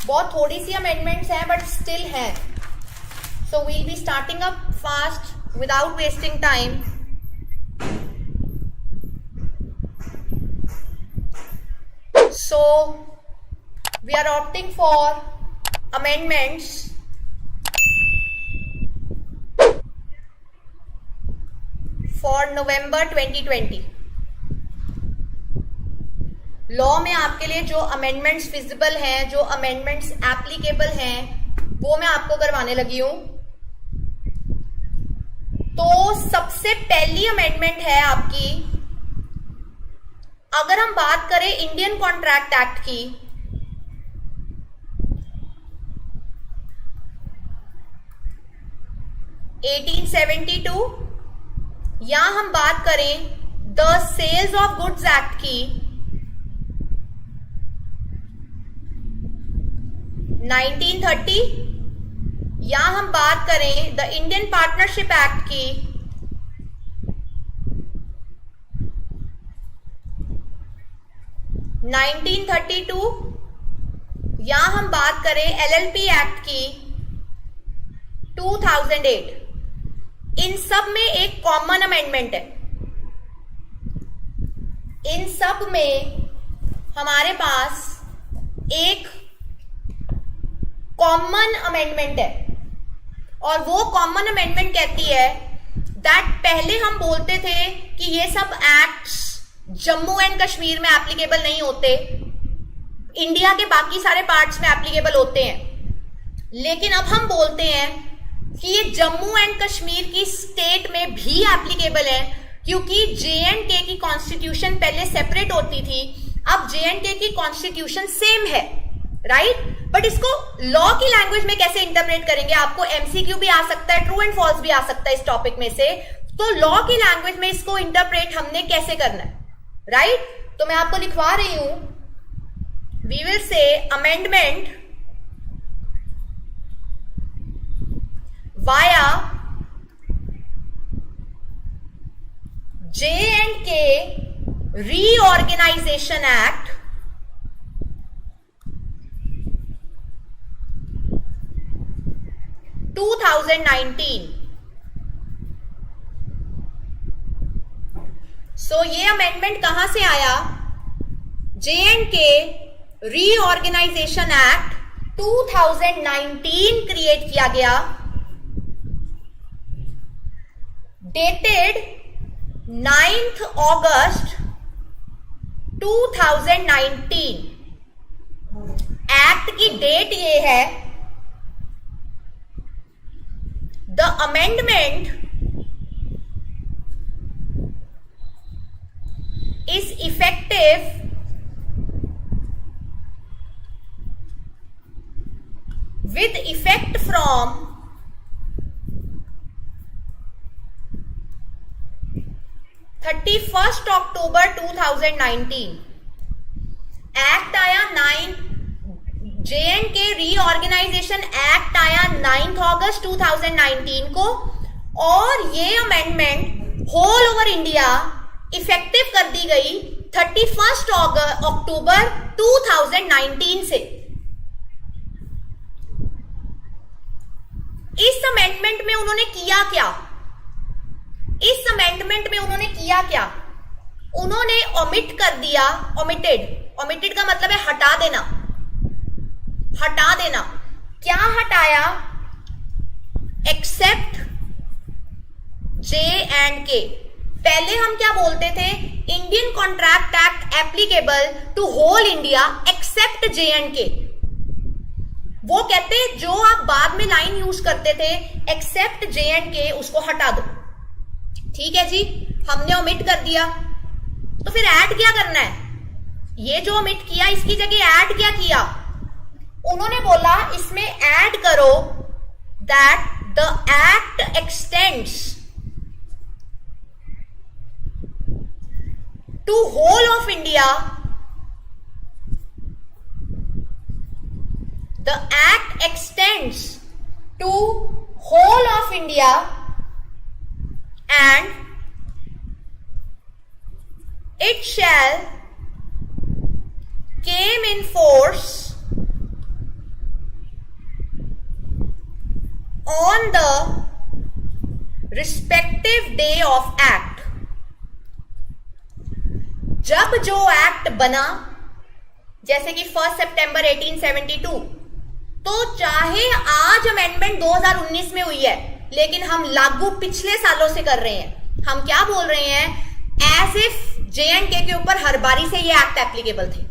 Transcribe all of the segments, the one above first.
बहुत थोड़ी सी अमेंडमेंट्स हैं बट स्टिल है. So we'll be starting up fast without wasting time. So we are opting for amendments for November 2020. Law में आपके लिए जो अमेंडमेंट्स फिजिबल हैं, जो अमेंडमेंट्स एप्लीकेबल हैं, वो मैं आपको करवाने लगी हूं. तो सबसे पहली अमेंडमेंट है आपकी, अगर हम बात करें इंडियन कॉन्ट्रैक्ट एक्ट की, (1872) या हम बात करें the sales of goods act की, 1930, या हम बात करें द इंडियन पार्टनरशिप एक्ट की, 1932, या हम बात करें एलएलपी एक्ट की 2008. इन सब में एक कॉमन अमेंडमेंट है. इन सब में हमारे पास एक कॉमन अमेंडमेंट है, और वो कॉमन अमेंडमेंट कहती है दैट पहले हम बोलते थे कि ये सब एक्ट्स जम्मू एंड कश्मीर में एप्लीकेबल नहीं होते, इंडिया के बाकी सारे पार्ट्स में एप्लीकेबल होते हैं. लेकिन अब हम बोलते हैं कि ये जम्मू एंड कश्मीर की स्टेट में भी एप्लीकेबल है, क्योंकि जे.एंड.के की कॉन्स्टिट्यूशन पहले सेपरेट होती थी, अब जे.एंड.के की कॉन्स्टिट्यूशन सेम है, राइट. बट इसको लॉ की लैंग्वेज में कैसे इंटरप्रेट करेंगे, आपको एमसीक्यू भी आ सकता है, ट्रू एंड फॉल्स भी आ सकता है इस टॉपिक में से. तो लॉ की लैंग्वेज में इसको इंटरप्रेट हमने कैसे करना है, राइट. तो मैं आपको लिखवा रही हूं, we will say amendment via J and K reorganisation act 2019. So ये अमेंडमेंट कहां से आया, जे.एंड.के रीऑर्गेनाइजेशन एक्ट 2019 क्रिएट किया गया, डेटेड 9th August 2019. एक्ट की डेट ये है. The amendment is effective with effect from 31st October 2019. Act आया 9, जे.एंड.के रीऑर्गेनाइजेशन एक्ट आया 9th August 2019 को, और ये amendment whole over India effective कर दी गई 31st अक्टूबर 2019 से. इस अमेंडमेंट में उन्होंने किया क्या, इस अमेंडमेंट में उन्होंने किया क्या, उन्होंने ओमिट कर दिया, ओमिटेड का मतलब है हटा देना, हटा देना. क्या हटाया, एक्सेप्ट जे.एंड.के. पहले हम क्या बोलते थे, Indian contract act applicable to whole India except J and K. वो कहते जो आप बाद में लाइन यूज करते थे एक्सेप्ट जे.एंड.के, उसको हटा दो. ठीक है जी, हमने ओमिट कर दिया. तो फिर ऐड क्या करना है, ये जो ओमिट किया इसकी जगह ऐड क्या किया, उन्होंने बोला इसमें ऐड करो that the act x tends to whole of India. The act extends to whole of India and it shall came in force on the respective day of act. जब जो एक्ट बना, जैसे कि 1 सितंबर 1872, तो चाहे आज अमेंडमेंट 2019 में हुई है, लेकिन हम लागू पिछले सालों से कर रहे हैं। हम क्या बोल रहे हैं? एज इफ J&K के ऊपर हर बारी से ये एक्ट एप्लीकेबल थे।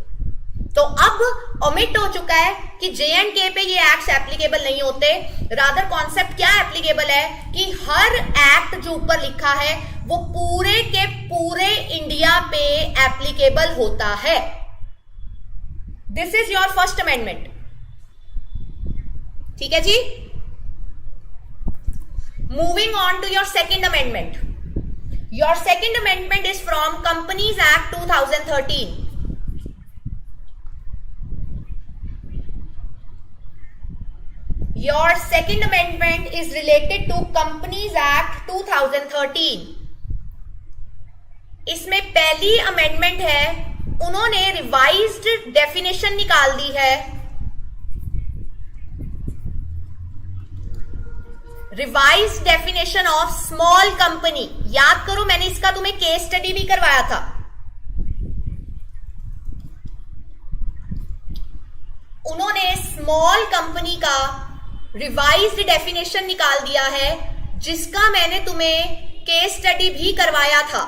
तो अब ओमिट हो चुका है कि J&K पे ये एक्ट एप्लीकेबल नहीं होते। रादर कॉन्सेप्ट क्या एप्लीकेबल है कि हर एक्ट जो ऊपर लिखा है वो पूरे के पूरे इंडिया पे एप्लीकेबल होता है। This is your first amendment. ठीक है जी। Moving on to your second amendment. Your second amendment is from Companies Act 2013. Your second amendment is related to Companies Act 2013. इसमें पहली अमेंडमेंट है, उन्होंने रिवाइज्ड डेफिनेशन निकाल दी है। Revise definition of small company. याद करो, मैंने इसका तुम्हें केस स्टडी भी करवाया था। उन्होंने स्मॉल कंपनी का रिवाइज्ड डेफिनेशन निकाल दिया है, जिसका मैंने तुम्हें केस स्टडी भी करवाया था।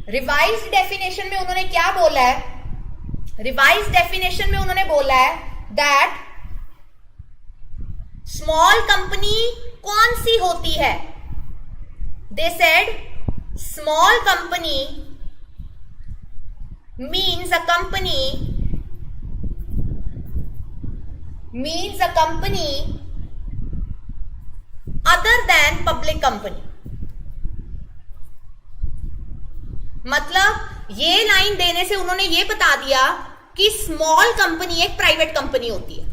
रिवाइज्ड डेफिनेशन में उन्होंने क्या बोला है? रिवाइज्ड डेफिनेशन में उन्होंने बोला है दैट स्मॉल कंपनी कौन सी होती है? They said small company means a company other than public company. मतलब ये लाइन देने से उन्होंने ये बता दिया कि स्मॉल कंपनी एक प्राइवेट कंपनी होती है।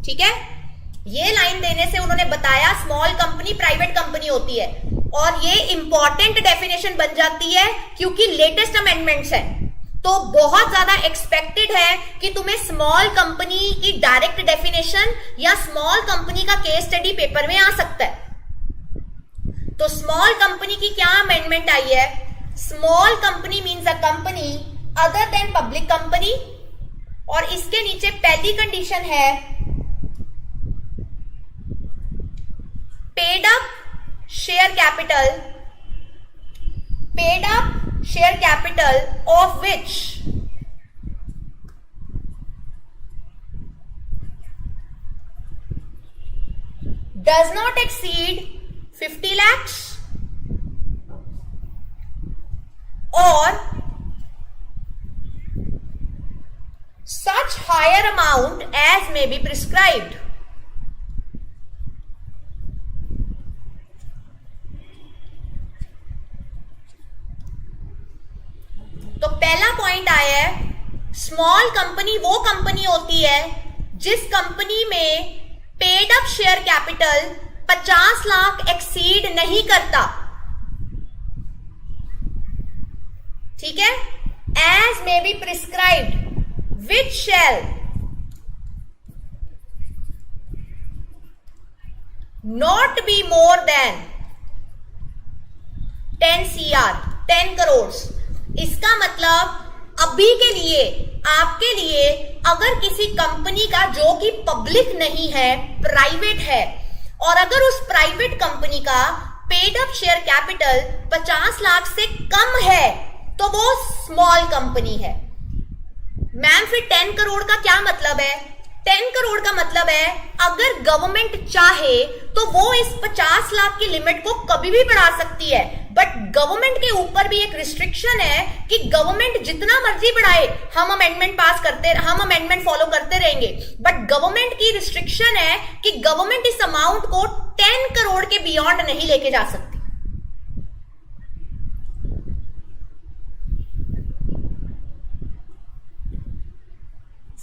ठीक है, ये लाइन देने से उन्होंने बताया स्मॉल कंपनी प्राइवेट कंपनी होती है। और ये इंपॉर्टेंट डेफिनेशन बन जाती है क्योंकि लेटेस्ट अमेंडमेंट्स हैं, तो बहुत ज्यादा एक्सपेक्टेड है कि तुम्हें स्मॉल कंपनी की डायरेक्ट डेफिनेशन या स्मॉल कंपनी का केस स्टडी पेपर में आ सकता है। तो स्मॉल कंपनी की क्या अमेंडमेंट आई है? Small company means a company other than public company. और इसके नीचे पहली कंडीशन है paid up share capital of which does not exceed 50 lakhs or such higher amount as may be prescribed। तो पहला पॉइंट आया है, स्मॉल कंपनी वो कंपनी होती है जिस कंपनी में paid up share capital 50 lakh exceed नहीं करता। ठीक है, as may be prescribed which shall not be more than 10 CR 10 crore. इसका मतलब अभी के लिए आपके लिए अगर किसी कंपनी का जो कि पब्लिक नहीं है, प्राइवेट है, और अगर उस प्राइवेट कंपनी का paid up share capital 50 lakh से कम है तो वो स्मॉल कंपनी है। मैम फिर 10 करोड़ का क्या मतलब है? 10 करोड़ का मतलब है अगर गवर्नमेंट चाहे तो वो इस 50 लाख की लिमिट को कभी भी बढ़ा सकती है, बट गवर्नमेंट के ऊपर भी एक रिस्ट्रिक्शन है कि गवर्नमेंट जितना मर्जी बढ़ाए, हम अमेंडमेंट फॉलो करते रहेंगे, बट गवर्नमेंट की रिस्ट्रिक्शन है कि गवर्नमेंट इस अमाउंट को 10 करोड़ के बियॉन्ड नहीं लेके जा सकती।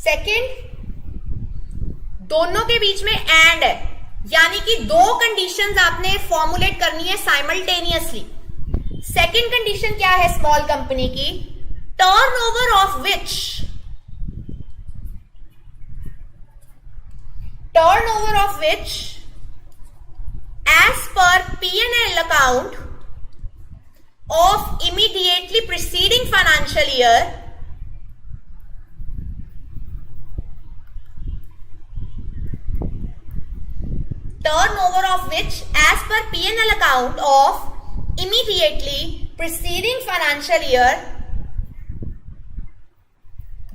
सेकंड, दोनों के बीच में एंड है, यानी कि दो कंडीशंस आपने फॉर्मुलेट करनी है साइमल्टेनियसली। सेकंड कंडीशन क्या है स्मॉल कंपनी की? turnover of which as per P&L account of immediately preceding financial year preceding financial year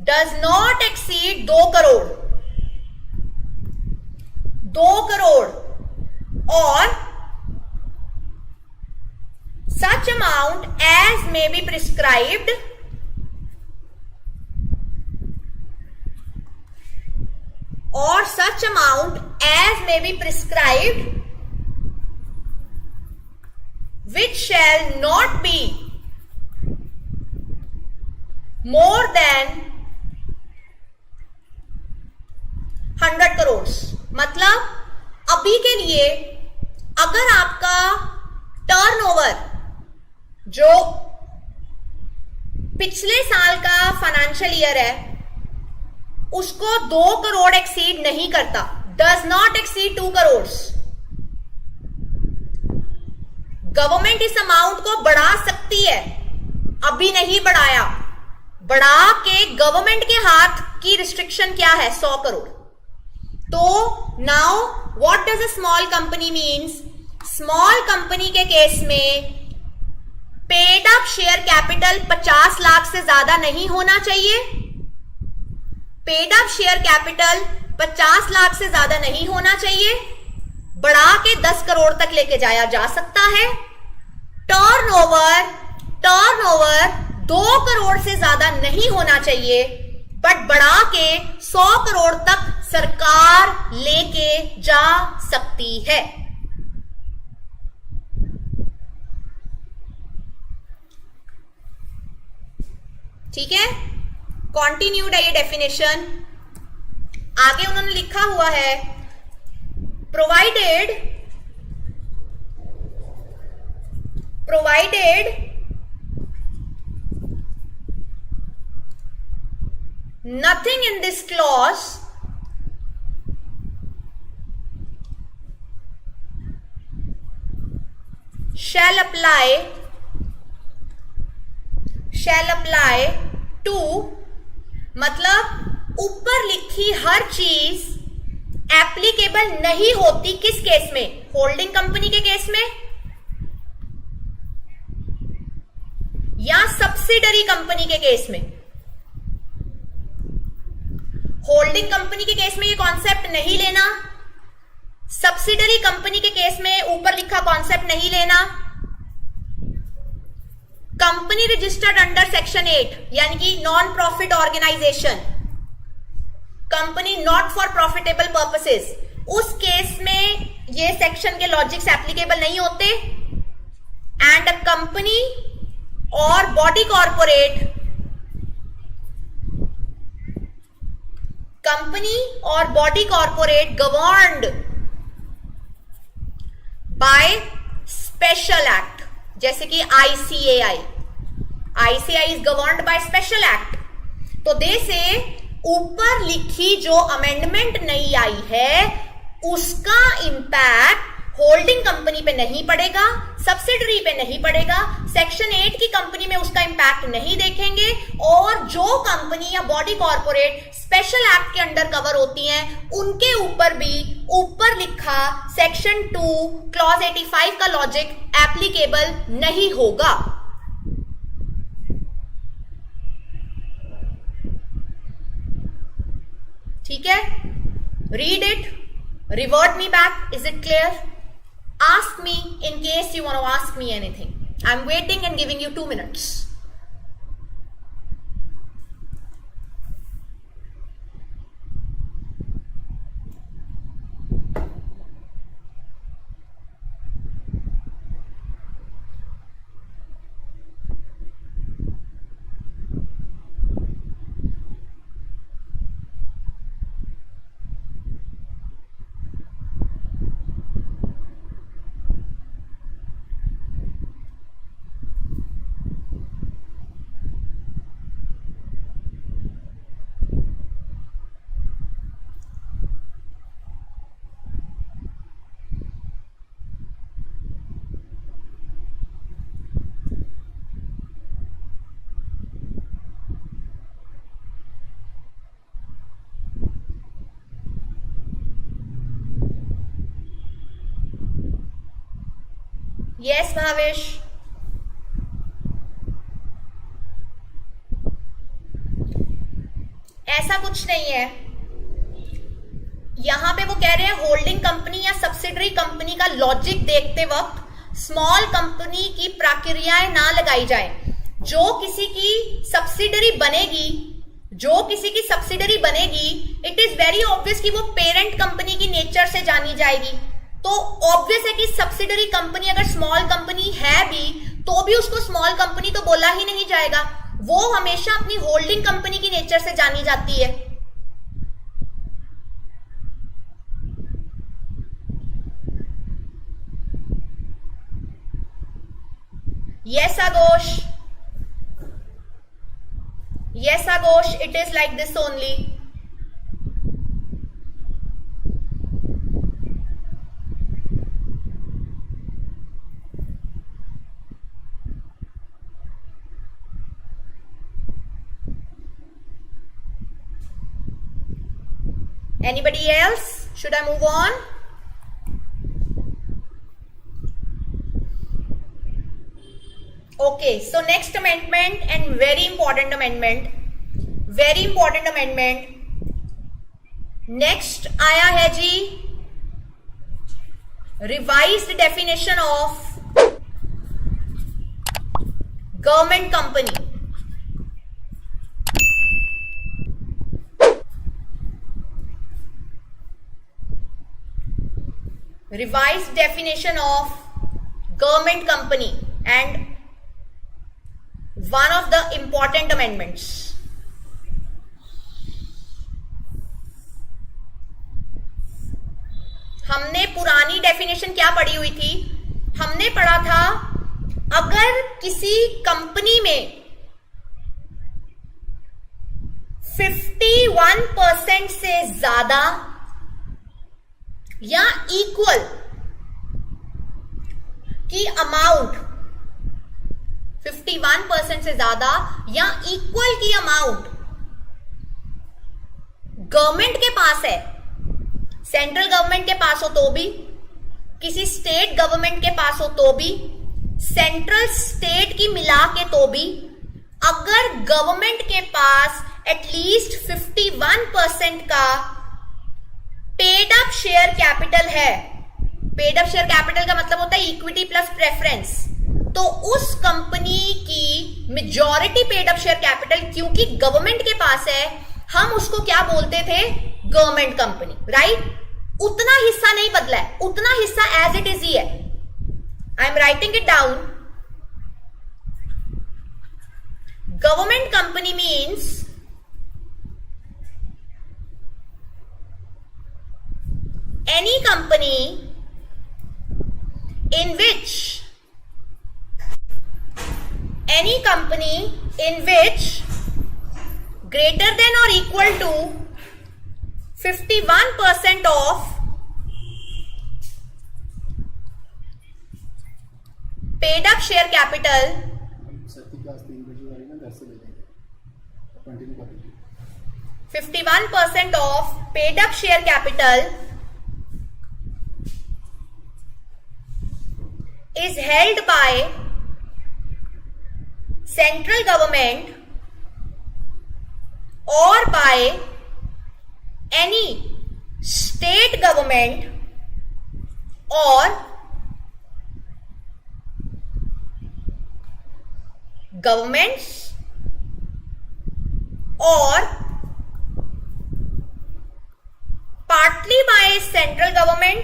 does not exceed 2 crore or such amount as may be prescribed which shall not be more than 100 crores। मतलब अभी के लिए अगर आपका turnover जो पिछले साल का फाइनेंशियल ईयर है उसको 2 करोड़ एक्सीड नहीं करता, does not exceed 2 crore, government इस अमाउंट को बढ़ा सकती है, अभी नहीं बढ़ाया, बढ़ा के गवर्नमेंट के हाथ की रिस्ट्रिक्शन क्या है 100 करोड़। तो now what does a small company means, small company के केस में paid up share capital 50 lakh से ज्यादा नहीं होना चाहिए, paid up share capital 50 lakh से ज्यादा नहीं होना चाहिए, बढ़ा के 10 करोड़ तक लेके जाया जा सकता है। टर्नओवर 2 करोड़ से ज्यादा नहीं होना चाहिए, बट बढ़ा के 100 करोड़ तक सरकार लेके जा सकती है। ठीक है, कॉन्टिन्यूड है ये डेफिनेशन। आगे उन्होंने लिखा हुआ है provided nothing in this clause shall apply to, मतलब ऊपर लिखी हर चीज एप्लीकेबल नहीं होती किस केस में, होल्डिंग कंपनी के केस में या सब्सिडरी कंपनी के केस में। होल्डिंग कंपनी के केस में ये कॉन्सेप्ट नहीं लेना, सब्सिडरी कंपनी के केस में ऊपर लिखा कॉन्सेप्ट नहीं लेना। कंपनी रजिस्टर्ड अंडर सेक्शन 8 यानी कि non profit organisation, company not for profitable purposes, उस केस में ये सेक्शन के लॉजिक्स एप्लीकेबल नहीं होते। एंड अ कंपनी और body corporate, governed by special act, जैसे कि ICAI is governed by special act. तो दे से ऊपर लिखी जो अमेंडमेंट नहीं आई है उसका इंपैक्ट होल्डिंग कंपनी पे नहीं पड़ेगा, सब्सिडरी पे नहीं पड़ेगा, सेक्शन 8 की कंपनी में उसका इंपैक्ट नहीं देखेंगे। और जो कंपनी या बॉडी कॉर्पोरेट स्पेशल एक्ट के अंडर कवर होती हैं उनके ऊपर भी ऊपर लिखा सेक्शन 2 क्लॉज 85 का लॉजिक एप्लीकेबल नहीं होगा। ठीक है, read it, revert me back, is it clear? Ask me in case you want to ask me anything. I'm waiting and giving you 2 minutes. Yes Bhavesh, ऐसा कुछ नहीं है। यहां पे वो कह रहे हैं होल्डिंग कंपनी या सब्सिडरी कंपनी का लॉजिक देखते वक्त स्मॉल कंपनी की प्रक्रियाएं ना लगाई जाए। जो किसी की सब्सिडरी बनेगी इट इज वेरी ऑब्वियस कि वो पेरेंट कंपनी की नेचर से जानी जाएगी। तो ऑब्वियस है कि सब्सिडरी कंपनी अगर स्मॉल कंपनी है भी तो भी उसको स्मॉल कंपनी तो बोला ही नहीं जाएगा, वो हमेशा अपनी होल्डिंग कंपनी की नेचर से जानी जाती है। Yes, Agosh. Yes, Agosh, it is like this only. Anybody else? Should I move on? Okay, so next amendment and very important amendment. Next आया है जी revised definition of government company. Revised definition of government company and one of the important amendments. हमने पुरानी definition क्या पढ़ी हुई थी? हमने पढ़ा था अगर किसी कंपनी में 51% से ज्यादा या इक्वल की अमाउंट, 51% से ज्यादा या इक्वल की अमाउंट गवर्नमेंट के पास है, सेंट्रल गवर्नमेंट के पास हो तो भी, किसी स्टेट गवर्नमेंट के पास हो तो भी, सेंट्रल स्टेट की मिला के तो भी, अगर गवर्नमेंट के पास एटलीस्ट 51% का पेड अप शेयर कैपिटल है, पेड अप शेयर कैपिटल का मतलब होता है इक्विटी प्लस प्रेफरेंस, तो उस कंपनी की majority paid up share capital क्योंकि गवर्नमेंट के पास है, हम उसको क्या बोलते थे? Government company, right? उतना हिस्सा नहीं बदला है, उतना हिस्सा एज इट इज ही है। I am writing it down. Government company means any company in which greater than or equal to 51% of paid up share capital 51% of paid up share capital is held by central government or by any state government or governments or partly by central government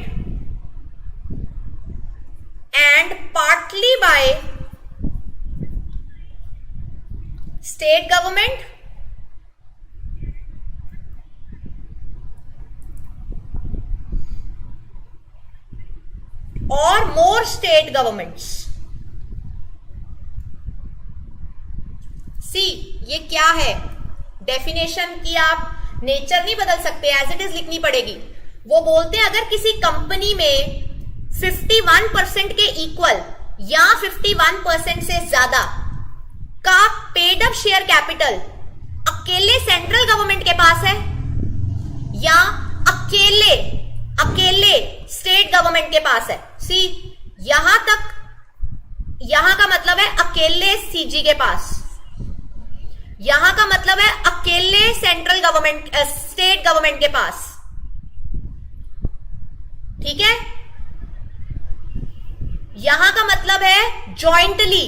and partly by state government or more state governments. सी ये क्या है? Definition की आप nature नहीं बदल सकते, as it is लिखनी पड़ेगी। वो बोलते हैं अगर किसी कंपनी में 51% के इक्वल या 51% से ज्यादा का पेड अप शेयर कैपिटल अकेले सेंट्रल गवर्नमेंट के पास है या अकेले स्टेट गवर्नमेंट के पास है। सी यहां तक यहां का मतलब है अकेले सीजी के पास, यहां का मतलब है अकेले सेंट्रल गवर्नमेंट स्टेट गवर्नमेंट के पास, ठीक है। यहां का मतलब है जॉइंटली,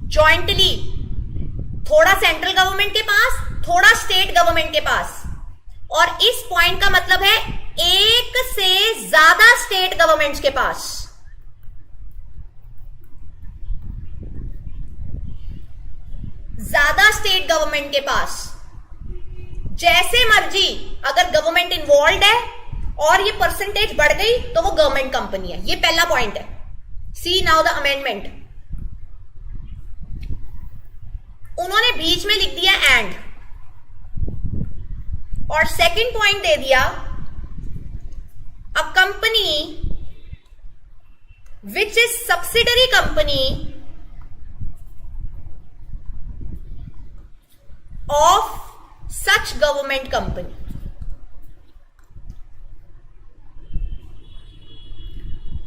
जॉइंटली थोड़ा सेंट्रल गवर्नमेंट के पास, थोड़ा स्टेट गवर्नमेंट के पास, और इस पॉइंट का मतलब है एक से ज्यादा स्टेट गवर्नमेंट्स के पास। ज्यादा स्टेट गवर्नमेंट के पास, जैसे मर्जी अगर गवर्नमेंट इन्वॉल्व है और ये परसेंटेज बढ़ गई तो वो गवर्नमेंट कंपनी है। ये पहला पॉइंट है। सी नाउ द अमेंडमेंट। उन्होंने बीच में लिख दिया एंड, और सेकंड पॉइंट दे दिया a company which is subsidiary company of such government company.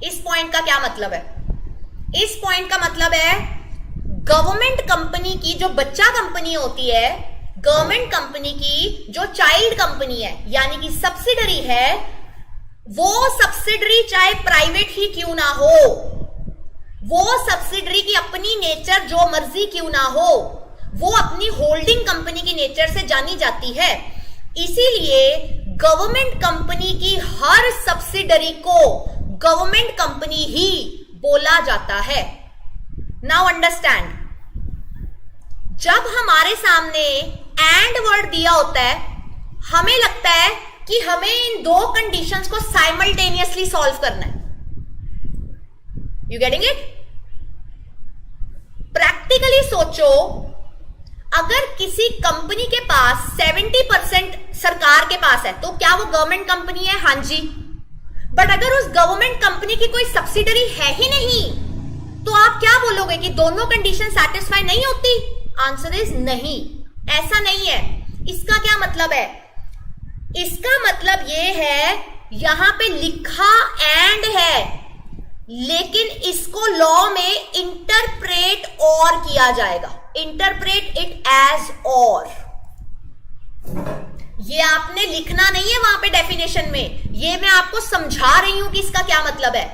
इस पॉइंट का क्या मतलब है? इस पॉइंट का मतलब है गवर्नमेंट कंपनी की जो बच्चा कंपनी होती है, गवर्नमेंट कंपनी की जो चाइल्ड कंपनी है यानी कि सब्सिडरी है, वो सब्सिडरी चाहे प्राइवेट ही क्यों ना हो, वो सब्सिडरी की अपनी नेचर जो मर्जी क्यों ना हो, वो अपनी होल्डिंग कंपनी की नेचर से जानी जाती है। इसीलिए गवर्नमेंट कंपनी की हर सब्सिडरी को गवर्नमेंट कंपनी ही बोला जाता है। नाउ अंडरस्टैंड, जब हमारे सामने एंड वर्ड दिया होता है, हमें लगता है कि हमें इन दो कंडीशंस को साइमल्टेनियसली सॉल्व करना है। You getting it? प्रैक्टिकली सोचो, अगर किसी कंपनी के पास 70% सरकार के पास है तो क्या वो गवर्नमेंट कंपनी है? हां जी। बट अगर उस गवर्नमेंट कंपनी की कोई सब्सिडरी है ही नहीं तो आप क्या बोलोगे कि दोनों कंडीशन सेटिस्फाई नहीं होती? आंसर इज नहीं, ऐसा नहीं है। इसका क्या मतलब है? इसका मतलब ये है, यहां पे लिखा एंड है लेकिन इसको लॉ में इंटरप्रेट और किया जाएगा। इंटरप्रेट इट एज और। ये आपने लिखना नहीं है वहां पे डेफिनेशन में, ये मैं आपको समझा रही हूं कि इसका क्या मतलब है।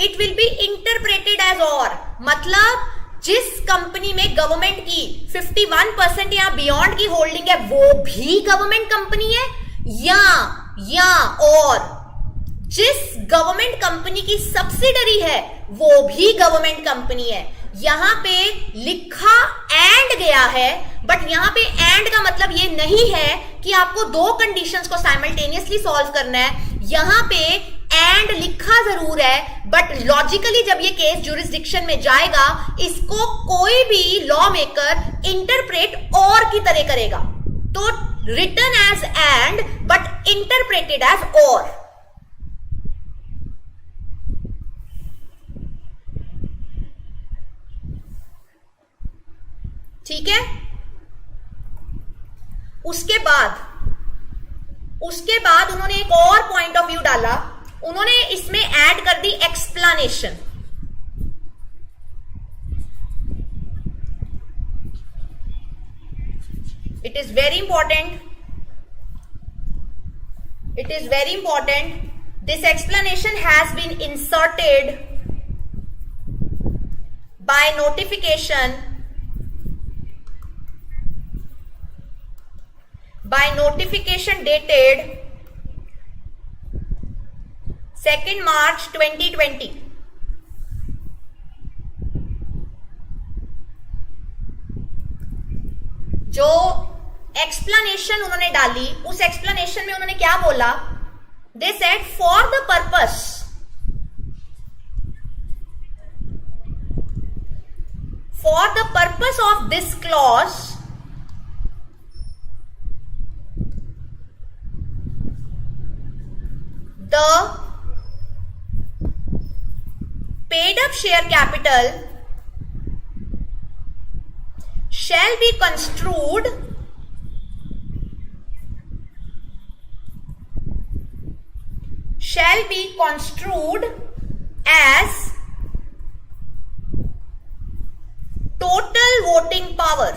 It will be interpreted as or, मतलब जिस कंपनी में गवर्नमेंट की 51% या बियॉन्ड की होल्डिंग है वो भी गवर्नमेंट कंपनी है, या और जिस गवर्नमेंट कंपनी की सब्सिडरी है वो भी गवर्नमेंट कंपनी है। यहां पे लिखा एंड गया है, बट यहां पे एंड का मतलब ये नहीं है कि आपको दो कंडीशंस को साइमल्टेनियसली सॉल्व करना है। यहां पे एंड लिखा जरूर है, बट लॉजिकली जब ये केस ज्यूरिसडिक्शन में जाएगा, इसको कोई भी लॉ मेकर इंटरप्रेट और की तरह करेगा। तो written as and but interpreted as or. ठीक है? उसके बाद उन्होंने एक और पॉइंट ऑफ व्यू डाला, उन्होंने इसमें ऐड कर दी explanation. It is very important, this explanation has been inserted by notification dated 2nd March 2020। जो एक्सप्लेनेशन उन्होंने डाली, उस एक्सप्लेनेशन में उन्होंने क्या बोला? They said for the purpose of this clause the paid up share capital shall be construed as voting power.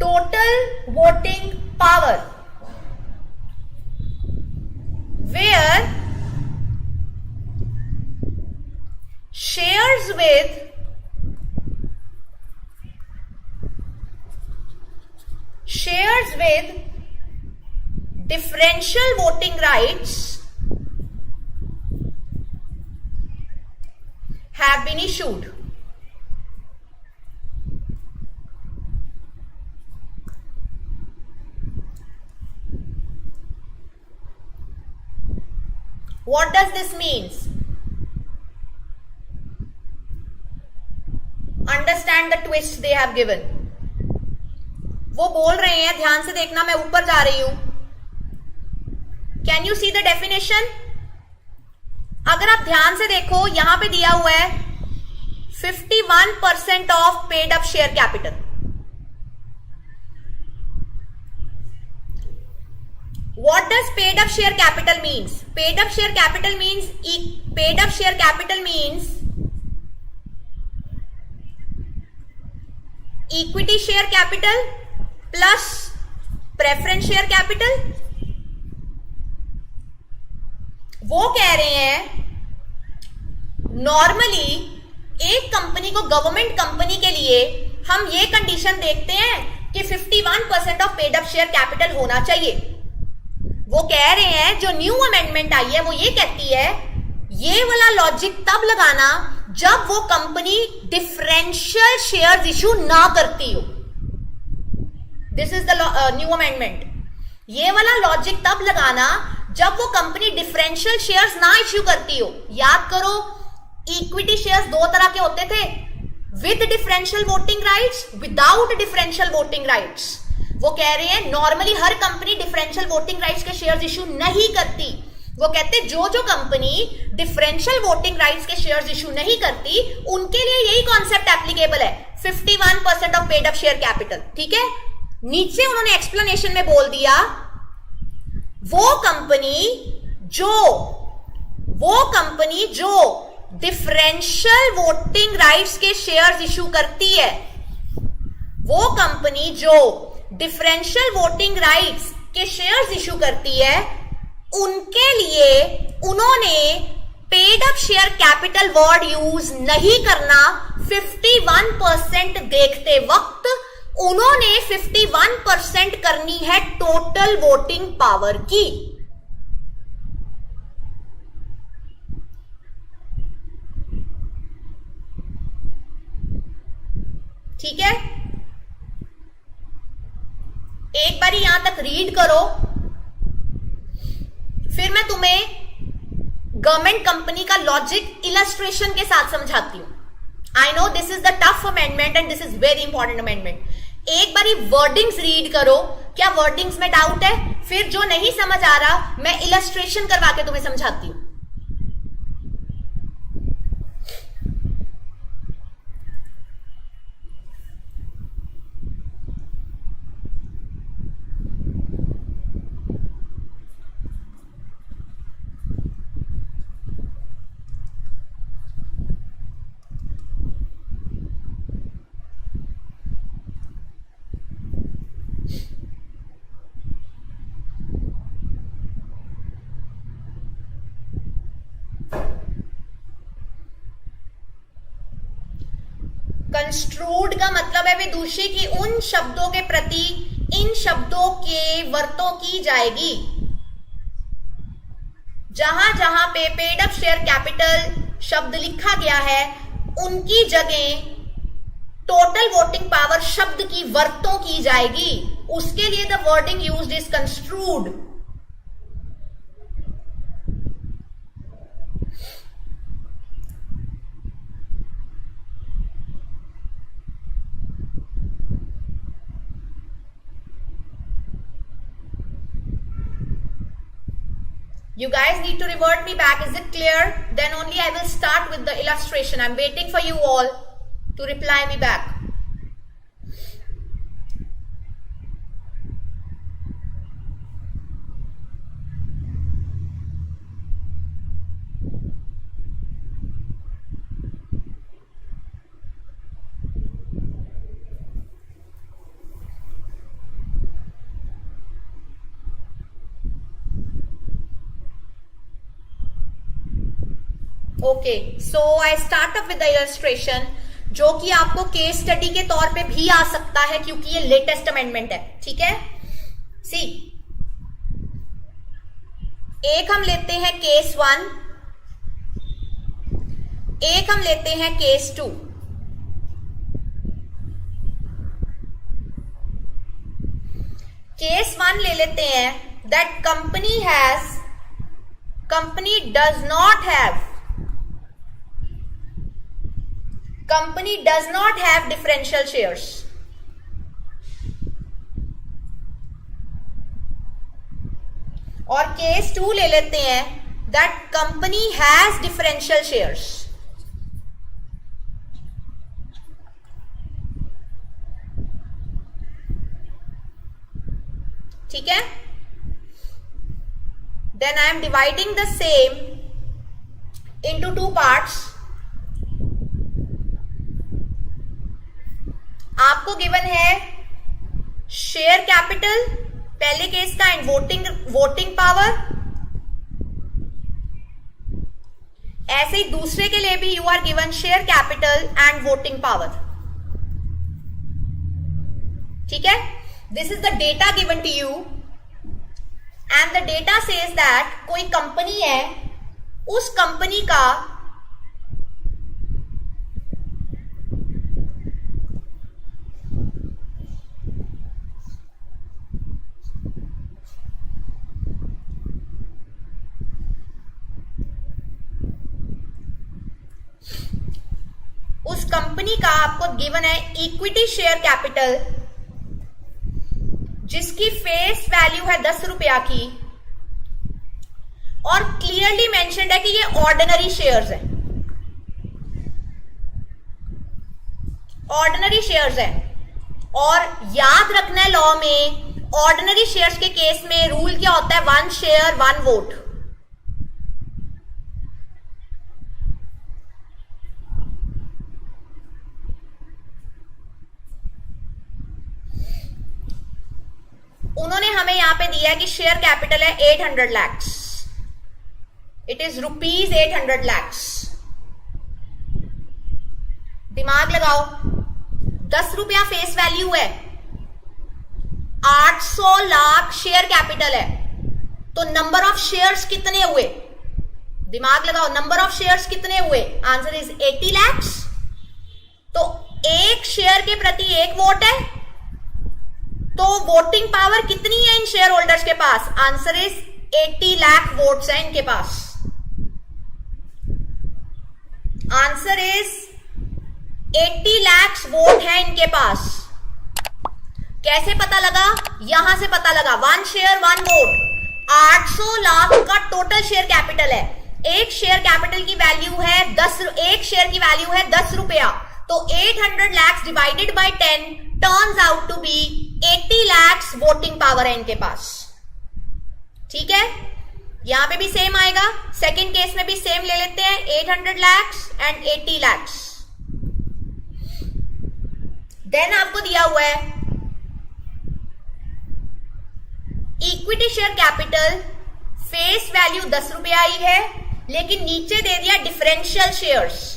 Total voting power, where shares with differential voting rights have been issued. What does this means? Understand the twist they have given. वो बोल रहे हैं, ध्यान से देखना, मैं ऊपर जा रही हूं. Can you see the definition? अगर आप ध्यान से देखो, यहां पे दिया हुआ है 51% of paid up share capital. What does paid up share capital means? Paid up share capital means equity share capital plus preference share capital. वो कह रहे हैं नॉर्मली एक कंपनी को, गवर्नमेंट कंपनी के लिए हम ये कंडीशन देखते हैं कि 51% of paid up share capital होना चाहिए. वो कह रहे हैं जो न्यू अमेंडमेंट आई है वो ये कहती है ये वाला लॉजिक तब लगाना जब वो कंपनी डिफरेंशियल शेयर्स इशू ना करती हो. This is the new amendment. ये वाला लॉजिक तब लगाना जब वो कंपनी डिफरेंशियल शेयर्स ना इश्यू करती हो. याद करो, इक्विटी शेयर्स दो तरह के होते थे, with differential voting rights, without differential voting rights. वो कह रहे हैं नॉर्मली हर कंपनी डिफरेंशियल वोटिंग राइट्स के शेयर्स इशू नहीं करती. वो कहते जो कंपनी डिफरेंशियल वोटिंग राइट्स के शेयर्स इशू नहीं करती उनके लिए यही कॉन्सेप्ट एप्लीकेबल है, 51% of paid up share capital. ठीक है. नीचे उन्होंने एक्सप्लेनेशन में बोल दिया वो कंपनी जो डिफरेंशियल वोटिंग राइट्स के शेयर्स इशू करती है, वो कंपनी जो डिफरेंशियल वोटिंग राइट्स के शेयर्स इशू करती है, उनके लिए उन्होंने paid up share capital word use नहीं करना. 51% देखते वक्त उन्होंने 51% करनी है टोटल वोटिंग पावर की. ठीक है. एक बारी यहां तक रीड करो, फिर मैं तुम्हें गवर्नमेंट कंपनी का लॉजिक इलस्ट्रेशन के साथ समझाती हूं. I know this is the tough amendment and this is very important amendment. एक बारी वर्डिंग्स रीड करो. क्या वर्डिंग्स में डाउट है? फिर जो नहीं समझ आ रहा मैं इलस्ट्रेशन करवा के तुम्हें समझाती हूं. कंस्ट्रूड का मतलब है विदुषी की उन शब्दों के प्रति इन शब्दों के वर्तों की जाएगी जहां जहां पे पेड अप शेयर कैपिटल शब्द लिखा गया है, उनकी जगह टोटल वोटिंग पावर शब्द की वर्तों की जाएगी. उसके लिए the wording used is construed. You guys need to revert me back. Is it clear? Then only I will start with the illustration. I'm waiting for you all to reply me back. Okay, so I start up with the illustration, जो कि आपको case study के तौर पे भी आ सकता है क्योंकि ये लेटेस्ट अमेंडमेंट है, ठीक है। सी, एक हम लेते हैं केस 1, एक हम लेते हैं केस 2। केस 1 ले लेते हैं, that company does not have differential shares. और केस 2 ले लेते हैं, that company has differential shares. ठीक है, then I am dividing the same into 2 parts. आपको गिवन है शेयर कैपिटल पहले केस का एंड वोटिंग पावर। ऐसे ही दूसरे के लिए भी you are given share capital and voting power. ठीक है, this is the data given to you and the data says that कोई कंपनी है, उस कंपनी का आपको गिवन है इक्विटी शेयर कैपिटल, जिसकी फेस वैल्यू है 10 रुपया की, और क्लियरली मेंशन्ड है कि ये ऑर्डिनरी शेयर्स है, ऑर्डिनरी शेयर्स है। और याद रखना है लॉ में ऑर्डिनरी शेयर्स के केस में रूल क्या होता है, 1 शेयर 1 वोट। उन्होंने हमें यहां पे दिया है कि शेयर कैपिटल है 800 lakhs, it is rupees 800 lakhs। दिमाग लगाओ, 10 रुपया फेस वैल्यू है, 800 लाख शेयर कैपिटल है, तो नंबर ऑफ शेयर्स कितने हुए? दिमाग लगाओ, नंबर ऑफ शेयर्स कितने हुए? Answer is 80 lakhs। तो एक शेयर के प्रति 1 वोट है, तो वोटिंग पावर कितनी है इन शेयर होल्डर्स के पास? आंसर इज 80 लाख वोट्स है इनके पास। आंसर इज 80 लाख वोट है इनके पास। कैसे पता लगा? यहां से पता लगा, 1 शेयर 1 वोट, 800 लाख का टोटल शेयर कैपिटल है। एक शेयर कैपिटल की वैल्यू है 10, एक शेयर की वैल्यू है 10 रुपया, तो 800 lakhs divided by 10 turns out to be 80 lakhs voting power है इनके पास। ठीक है, यहां पे भी सेम आएगा, सेकंड केस में भी सेम ले लेते हैं, 800 lakhs एंड 80 lakhs। देन आपको दिया हुआ है equity share capital, face value 10 रुपया ही है, लेकिन नीचे दे दिया डिफरेंशियल शेयर्स।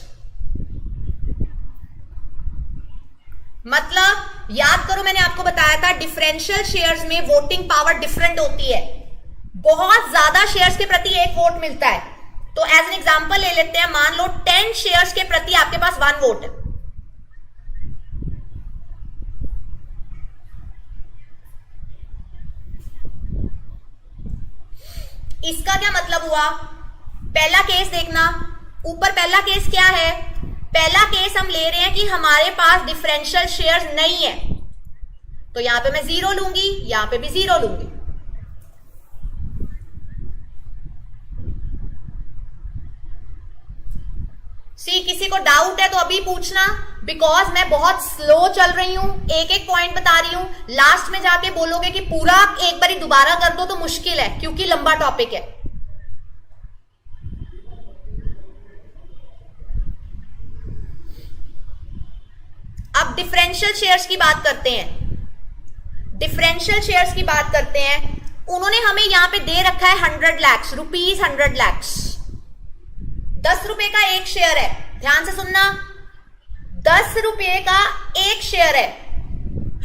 मतलब याद करो, मैंने आपको बताया था डिफरेंशियल शेयर्स में वोटिंग पावर डिफरेंट होती है, बहुत ज्यादा शेयर्स के प्रति 1 वोट मिलता है। तो एज एन एग्जांपल ले लेते हैं, मान लो 10 शेयर्स के प्रति आपके पास 1 वोट है। इसका क्या मतलब हुआ? पहला केस देखना, ऊपर पहला केस क्या है? पहला केस हम ले रहे हैं कि हमारे पास डिफरेंशियल शेयर्स नहीं है, तो यहां पे मैं 0 लूंगी, यहां पे भी 0 लूंगी। किसी को डाउट है तो अभी पूछना, बिकॉज मैं बहुत स्लो चल रही हूं, एक एक पॉइंट बता रही हूं। लास्ट में जाके बोलोगे कि पूरा एक बारी दोबारा कर दो तो मुश्किल है, क्योंकि लंबा टॉपिक है। अब डिफरेंशियल शेयर्स की बात करते हैं। डिफरेंशियल शेयर्स की बात करते हैं, उन्होंने हमें यहां पे दे रखा है 100 lakhs, रुपीज 100 lakhs। ₹10 का एक शेयर है, ध्यान से सुनना, ₹10 का एक शेयर है,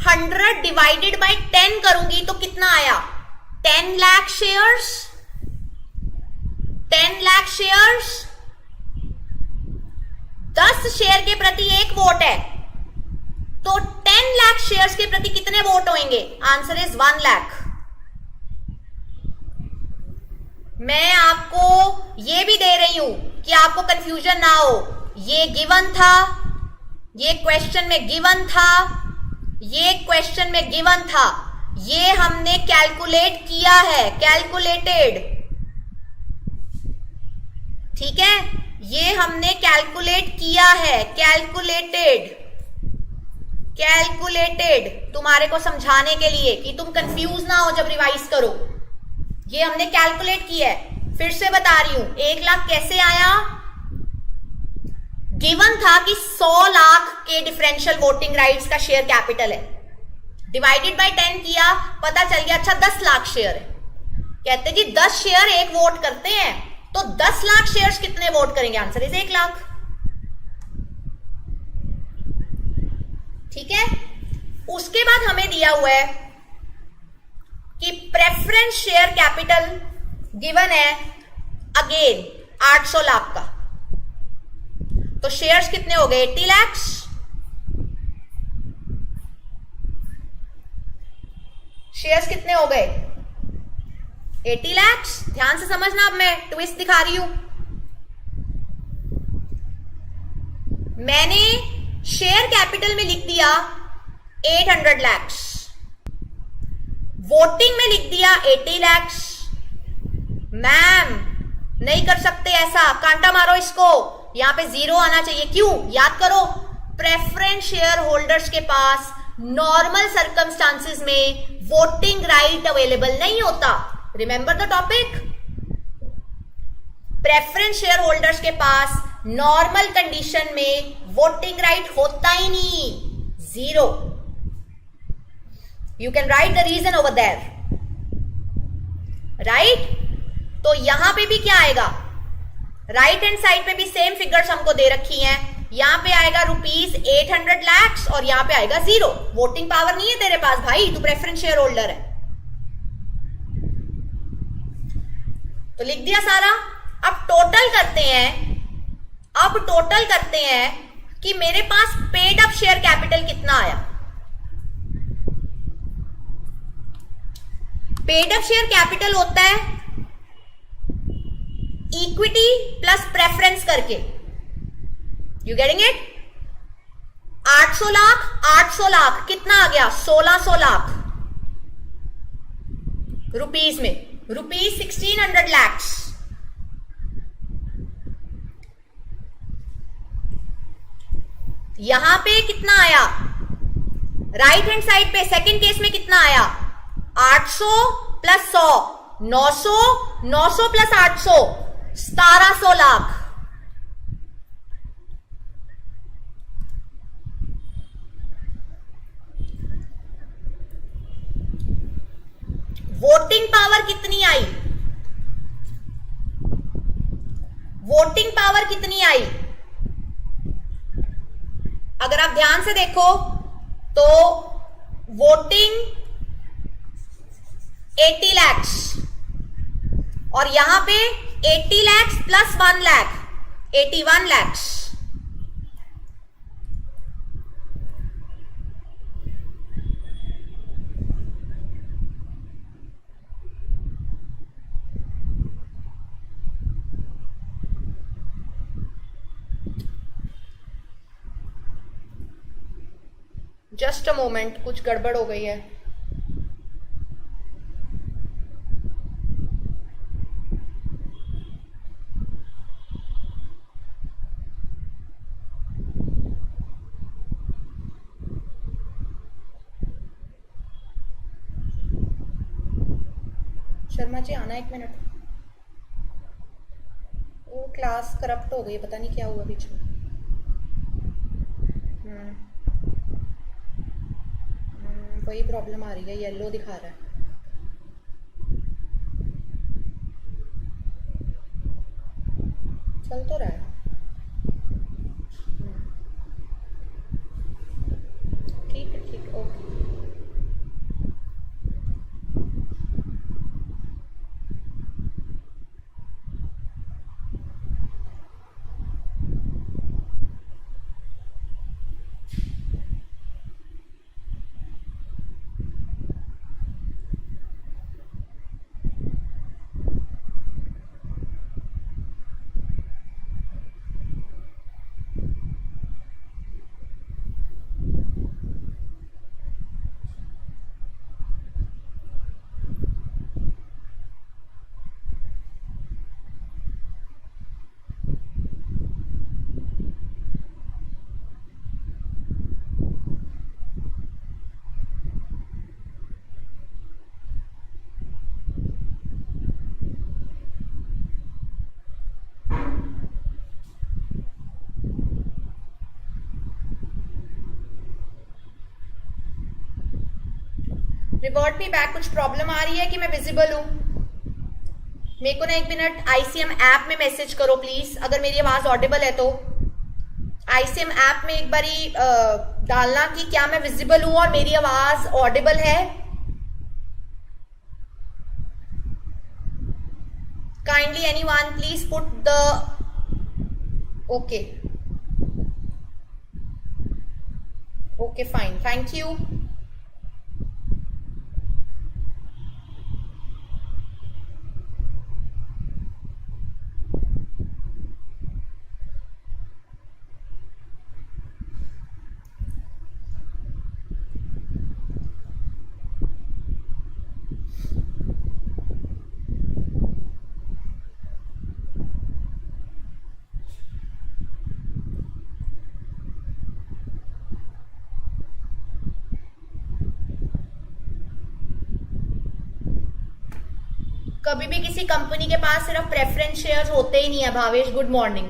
100 डिवाइडेड बाय 10 करूंगी तो कितना आया? 10 lakh shares, 10 lakh shares, 10 share के प्रति एक वोट है, तो 10 लाख शेयर्स के प्रति कितने वोट होंगे? Answer is 1 lakh. मैं आपको ये भी दे रही हूं कि आपको कंफ्यूजन ना हो, ये गिवन था, ये क्वेश्चन में गिवन था, ये क्वेश्चन में गिवन था, ये हमने कैलकुलेट किया है, कैलकुलेटेड, ठीक है, ये हमने कैलकुलेट किया है, कैलकुलेटेड, कैलकुलेटेड, तुम्हारे को समझाने के लिए कि तुम कंफ्यूज ना हो जब रिवाइज करो, ये हमने कैलकुलेट किया है। फिर से बता रही हूं, 1 लाख कैसे आया? गिवन था कि 100 लाख के डिफरेंशियल वोटिंग राइट्स का शेयर कैपिटल है, डिवाइडेड बाय 10 किया, पता चल गया अच्छा 10 लाख शेयर है। कहते जी 10 शेयर एक वोट करते हैं, तो 10 लाख शेयर्स कितने वोट करेंगे? Answer is 1 lakh. ठीक है, उसके बाद हमें दिया हुआ है कि प्रेफरेंस शेयर कैपिटल गिवन है अगेन 800 लाख का, तो शेयर्स कितने हो गए? 80 लाख। शेयर्स कितने हो गए? 80 लाख। ध्यान से समझना, अब मैं ट्विस्ट दिखा रही हूं। मैंने शेयर कैपिटल में लिख दिया 800 लाख, वोटिंग में लिख दिया 80 लाख। मैम नहीं कर सकते ऐसा, कांटा मारो इसको, यहां पे 0 आना चाहिए। क्यों? याद करो, प्रेफरेंस शेयर होल्डर्स के पास नॉर्मल सर्कमस्टांसिस में वोटिंग राइट अवेलेबल नहीं होता। Remember the topic, preference share holders के पास नॉर्मल कंडीशन में वोटिंग राइट होता ही नहीं, 0। You can write the reason over there, right. तो यहां पे भी क्या आएगा? राइट हैंड साइड पे भी सेम फिगर्स हमको दे रखी हैं, यहां पे आएगा ₹800 लाख और यहां पे आएगा 0। वोटिंग पावर नहीं है तेरे पास भाई, तू प्रेफरेंस शेयर होल्डर है। तो लिख दिया सारा। अब टोटल करते हैं, अब टोटल करते हैं कि मेरे पास पेड अप शेयर कैपिटल कितना आया। पेड अप शेयर कैपिटल होता है इक्विटी प्लस प्रेफरेंस करके, you getting it? 800 lakh, 800 lakh कितना आ गया? 1600 लाख रुपीस में, ₹1600 लाख। यहां पे कितना आया? राइट हैंड साइड पे सेकंड केस में कितना आया? 800 plus 100, 900, 900 plus 800, 1700 lakh. Voting power कितनी आई? वोटिंग पावर कितनी आई? अगर आप ध्यान से देखो तो वोटिंग 80 लाख और यहां पे 80 lakh plus 1 lakh, 81 lakh. Just a moment, कुछ गड़बड़ हो गई है। शर्मा जी आना 1 मिनट, वो क्लास करप्ट हो गई, पता नहीं क्या हुआ बीच में। वही प्रॉब्लम आ रही है, येलो दिखा रहा है। चल तो रहा है। ठीक है, ठीक है, ओके। Revert me back. कुछ प्रॉब्लम आ रही है कि मैं विजिबल हूं? मेरे को ना 1 मिनट आईसीएम ऐप में मैसेज करो प्लीज, अगर मेरी आवाज ऑडिबल है तो। आईसीएम ऐप में एक बारी डालना कि क्या मैं विजिबल हूं और मेरी आवाज ऑडिबल है। Kindly anyone please put the okay. Okay fine, thank you. कभी भी किसी कंपनी के पास सिर्फ प्रेफरेंस शेयर्स होते ही नहीं है। Bhavesh good morning.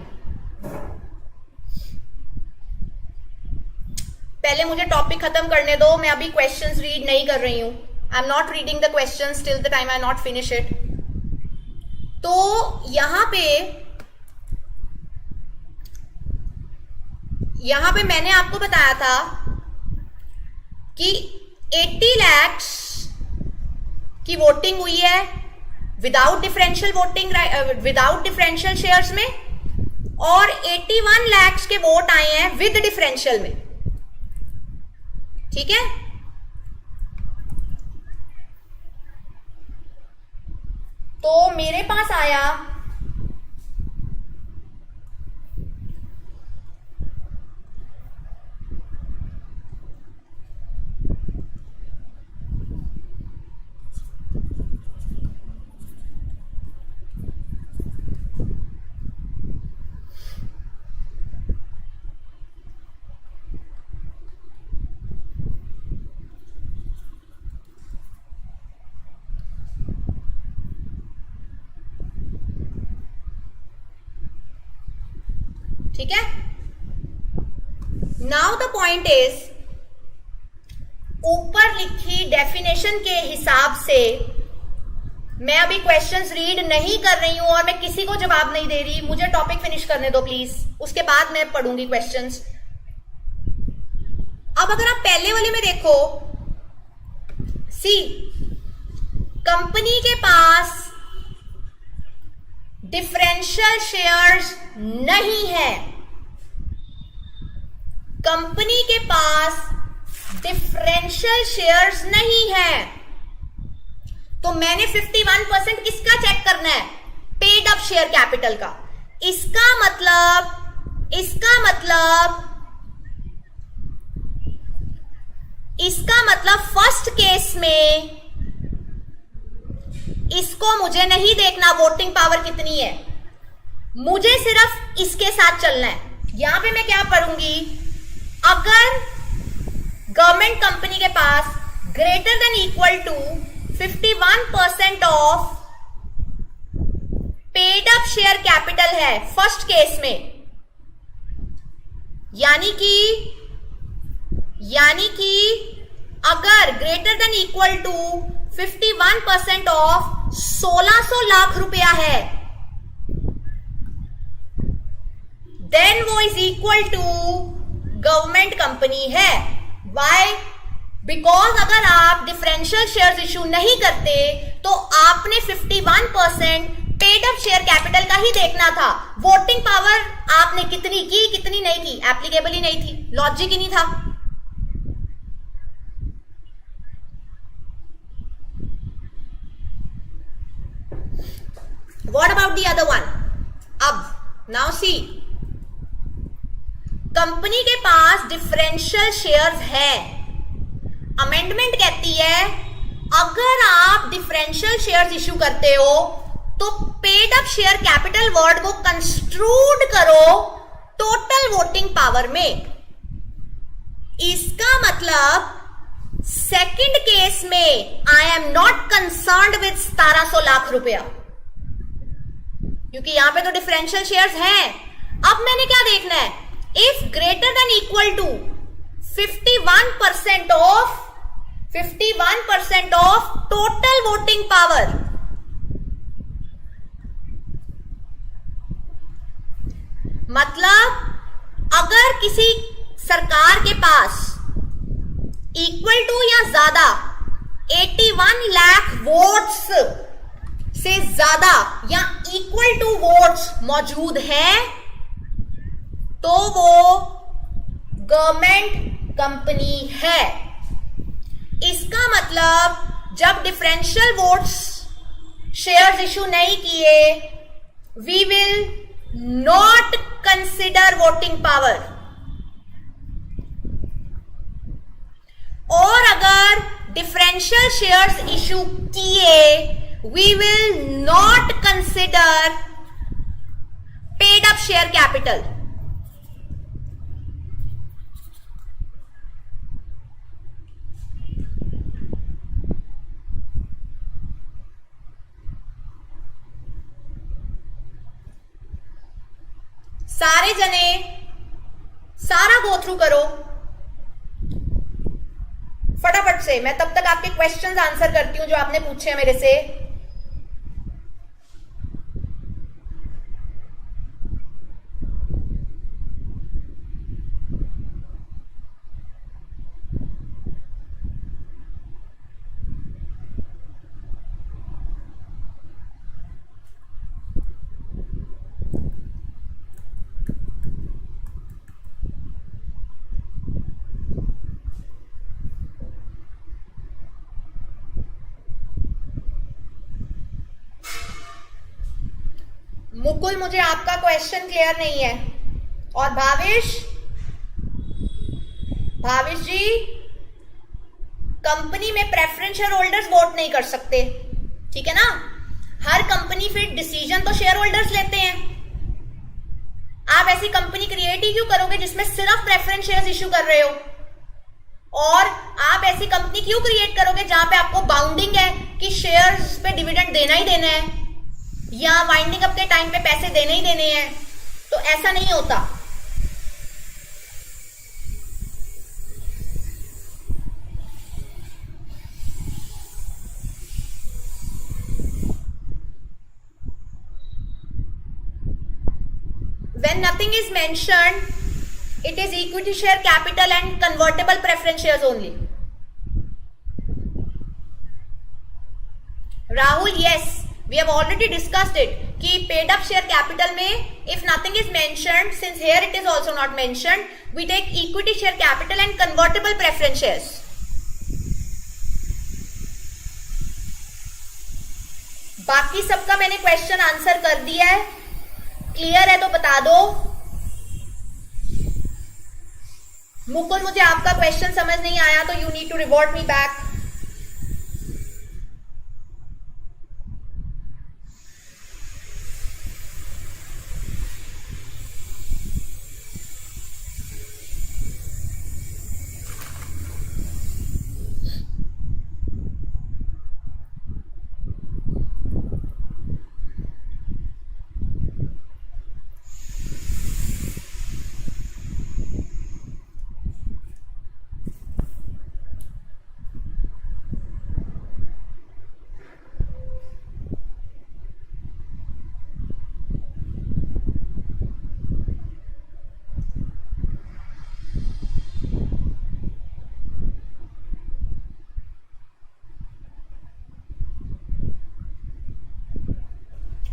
पहले मुझे टॉपिक खत्म करने दो, मैं अभी क्वेश्चंस रीड नहीं कर रही हूं। I am not reading the questions till the time I not finish it. तो यहां पे मैंने आपको बताया था कि 80 लाख की वोटिंग हुई है without differential voting, without differential shares में, और 81 लाख के वोट आए हैं विद डिफरेंशियल में। ठीक है, तो मेरे पास आया ठीक है। नाउ द पॉइंट इज, ऊपर लिखी डेफिनेशन के हिसाब से मैं अभी क्वेश्चंस रीड नहीं कर रही हूं और मैं किसी को जवाब नहीं दे रही। मुझे टॉपिक फिनिश करने दो प्लीज, उसके बाद मैं पढ़ूंगी क्वेश्चंस। अब अगर आप पहले वाले में देखो, सी कंपनी के पास डिफरेंशियल शेयर्स नहीं है, कंपनी के पास डिफरेंशियल शेयर्स नहीं है, तो मैंने 51% किसका चेक करना है? पेड अप शेयर कैपिटल का। इसका मतलब फर्स्ट केस में इसको मुझे नहीं देखना वोटिंग पावर कितनी है, मुझे सिर्फ इसके साथ चलना है। यहां पे मैं क्या पढ़ूंगी, अगर गवर्नमेंट कंपनी के पास greater than equal to 51% of paid up share capital है फर्स्ट केस में, यानी कि अगर greater than equal to 51% of 1600 lakh रुपया है, देन वो is equal to government company है। वाई? बिकॉज अगर आप डिफरेंशियल शेयर्स इशू नहीं करते तो आपने 51% पेड अप शेयर कैपिटल का ही देखना था। वोटिंग पावर आपने कितनी की कितनी नहीं की एप्लीकेबल ही नहीं थी, लॉजिक ही नहीं था। What about the other one? अब now see, कंपनी के पास डिफरेंशियल शेयर्स है। अमेंडमेंट कहती है अगर आप डिफरेंशियल शेयर्स इशू करते हो तो paid up share capital word को कंस्ट्रूड करो टोटल वोटिंग पावर में। इसका मतलब सेकंड केस में I am not concerned with 1700 lakh रुपया, क्योंकि यहां पे तो डिफरेंशियल शेयर्स हैं। अब मैंने क्या देखना है? If greater than equal to 51% of total voting power, मतलब अगर किसी सरकार के पास इक्वल टू या ज्यादा 81 लाख वोट्स से ज्यादा या इक्वल टू वोट्स मौजूद है तो वो गवर्नमेंट कंपनी है। इसका मतलब जब डिफरेंशियल वोट्स शेयर्स इशू नहीं किए, we will not consider voting power. और अगर डिफरेंशियल शेयर्स इशू किए, we will not consider paid up share capital. सारे जने सारा गो थ्रू करो फटाफट से। मैं तब तक आपके क्वेश्चंस आंसर करती हूं जो आपने पूछे हैं मेरे से। मुकुल, मुझे आपका क्वेश्चन क्लियर नहीं है। और भाविश जी, कंपनी में प्रेफरेंस शेयर होल्डर्स वोट नहीं कर सकते, ठीक है ना? हर कंपनी फिर डिसीजन तो शेयर होल्डर्स लेते हैं। आप ऐसी कंपनी क्रिएट ही क्यों करोगे जिसमें सिर्फ प्रेफरेंस शेयर्स इशू कर रहे हो? और आप ऐसी कंपनी क्यों क्रिएट करोगे जहां पे आपको बाउंडिंग है कि शेयर्स पे डिविडेंड देना ही देना है या वाइंडिंग अप के टाइम पे पैसे देने ही देने हैं? तो ऐसा नहीं होता। When nothing is mentioned, it is equity share capital and convertible preference shares only. Rahul, yes, we have already discussed it कि paid up share capital में if nothing is mentioned, since here it is also not mentioned, we take equity share capital and convertible preference shares. बाकी सबका मैंने question answer कर दिया है। Clear है तो बता दो। मुकुल, मुझे आपका क्वेश्चन समझ नहीं आया तो you need to reward me back.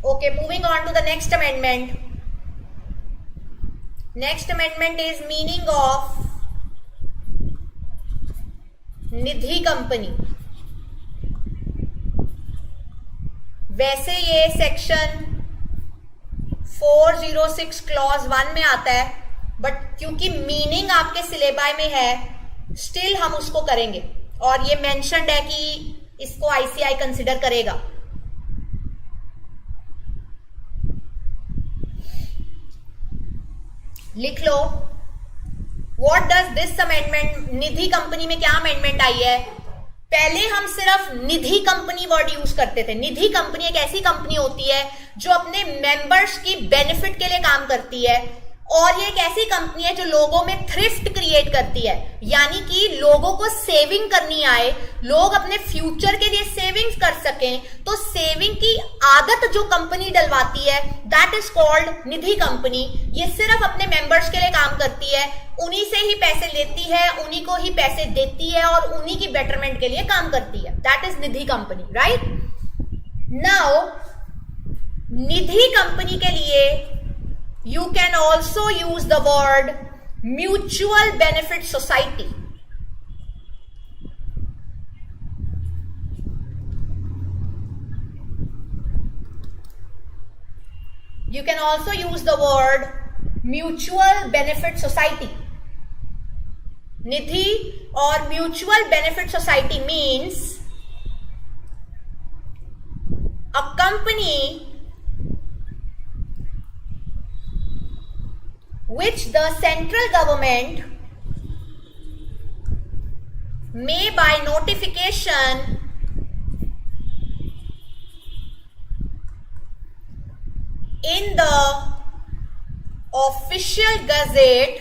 Okay, moving on to the next amendment. Next amendment is meaning of Nidhi company. वैसे ये सेक्शन 406 क्लॉज 1 में आता है, बट क्योंकि मीनिंग आपके सिलेबाई में है, स्टिल हम उसको करेंगे. और ये मेंशन्ड है कि इसको आईसीआई कंसिडर करेगा. लिख लो, what does this amendment. Nidhi company में क्या अमेंडमेंट आई है? पहले हम सिर्फ निधि कंपनी वर्ड यूज करते थे. निधि कंपनी एक ऐसी कंपनी होती है जो अपने मेंबर्स की बेनिफिट के लिए काम करती है, और ये एक ऐसी कंपनी है जो लोगों में थ्रिफ्ट क्रिएट करती है, यानी कि लोगों को सेविंग करनी आए, लोग अपने फ्यूचर के लिए सेविंग्स कर सकें, तो सेविंग की आदत जो कंपनी डलवाती है, that is called Nidhi company. ये सिर्फ अपने मेंबर्स के लिए काम करती है, उन्हीं से ही पैसे लेती है, उन्हीं को ही पैसे देती है, और उन्हीं की बेटरमेंट के लिए काम करती है. That is Nidhi company, right. Now Nidhi company के लिए you can also use the word mutual benefit society. You can also use the word mutual benefit society. Nidhi or mutual benefit society means a company which the central government may by notification in the official gazette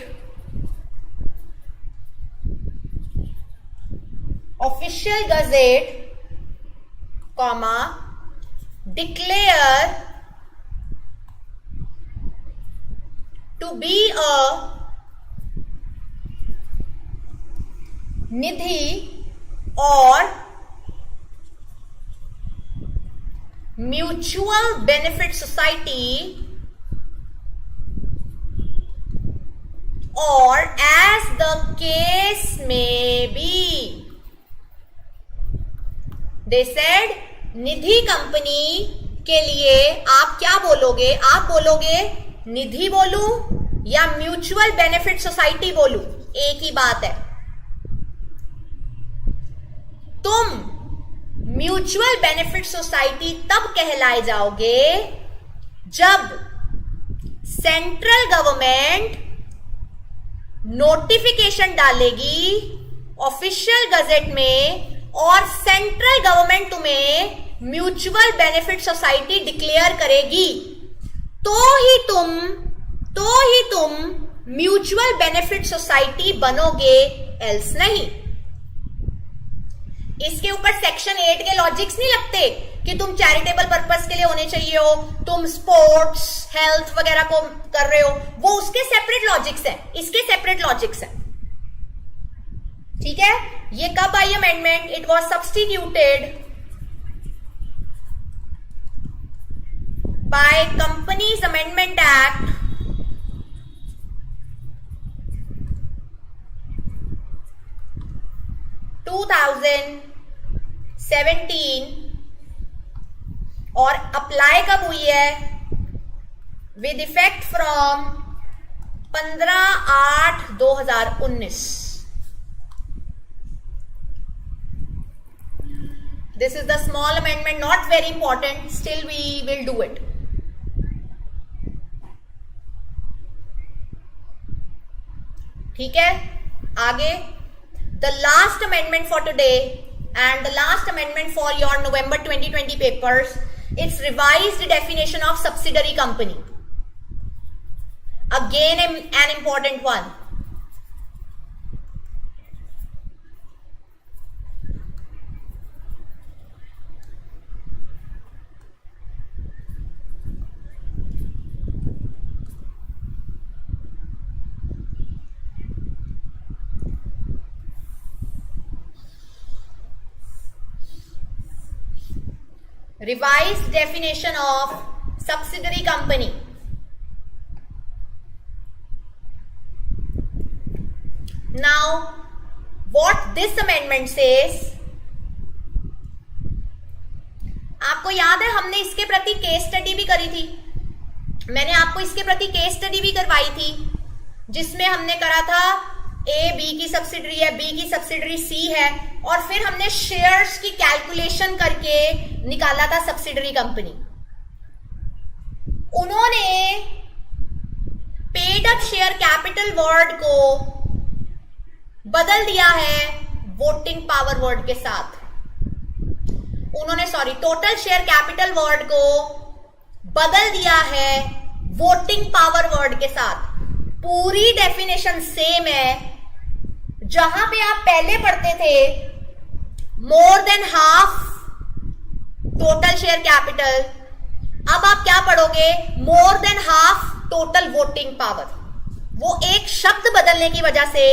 comma declare to be a Nidhi or mutual benefit society, or as the case may be. They said Nidhi company के लिए आप क्या बोलोगे? आप बोलोगे निधि बोलूं या mutual benefit society बोलूं? एक ही बात है. तुम म्यूचुअल बेनिफिट सोसाइटी तब कहलाए जाओगे जब सेंट्रल गवर्नमेंट नोटिफिकेशन डालेगी ऑफिशियल गजेट में, और सेंट्रल गवर्नमेंट तुम्हें म्यूचुअल बेनिफिट सोसाइटी डिक्लेयर करेगी, तो ही तुम म्यूचुअल बेनिफिट सोसाइटी बनोगे, एल्स नहीं. इसके ऊपर सेक्शन 8 के लॉजिक्स नहीं लगते कि तुम चैरिटेबल पर्पस के लिए होने चाहिए हो, तुम स्पोर्ट्स हेल्थ वगैरह को कर रहे हो, वो उसके सेपरेट लॉजिक्स है, इसके सेपरेट लॉजिक्स है. ठीक है. ये कब आई amendment? It was substituted by Companies Amendment Act 2017 और अप्लाई कब हुई है? With effect from 15/8/2019. This is the small amendment, not very important, still we will do it. ठीक है. आगे the last amendment for today and the last amendment for your November 2020 papers, it's revised definition of subsidiary company. Again an important one. Revised definition of subsidiary company. Now, what this amendment says, आपको याद है हमने इसके प्रति case study भी करी थी, मैंने आपको इसके प्रति केस स्टडी भी करवाई थी, जिसमें हमने करा था ए बी की सब्सिडरी है, बी की सब्सिडरी सी है, और फिर हमने शेयर्स की कैलकुलेशन करके निकाला था सब्सिडरी कंपनी। उन्होंने paid up share capital word को बदल दिया है वोटिंग पावर वर्ड के साथ। उन्होंने टोटल शेयर कैपिटल वर्ड को बदल दिया है वोटिंग पावर वर्ड के साथ। पूरी डेफिनेशन सेम है। जहां पे आप पहले पढ़ते थे more than half total share capital, अब आप क्या पढ़ोगे? More than half total voting power. वो एक शब्द बदलने की वजह से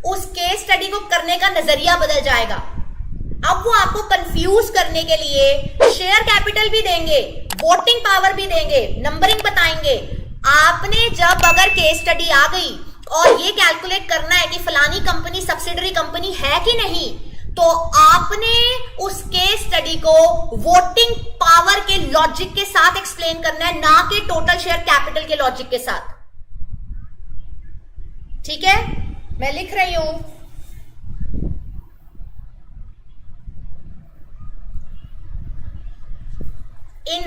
उस केस स्टडी को करने का नजरिया बदल जाएगा। अब वो आपको कंफ्यूज करने के लिए शेयर कैपिटल भी देंगे, वोटिंग पावर भी देंगे, नंबरिंग बताएंगे। आपने जब अगर केस स्टडी आ गई और ये कैलकुलेट करना है कि फलानी कंपनी सब्सिडरी कंपनी है कि नहीं, तो आपने उस केस स्टडी को वोटिंग पावर के लॉजिक के साथ एक्सप्लेन करना है, ना कि टोटल शेयर कैपिटल के लॉजिक के साथ। ठीक है, मैं लिख रही हूं। In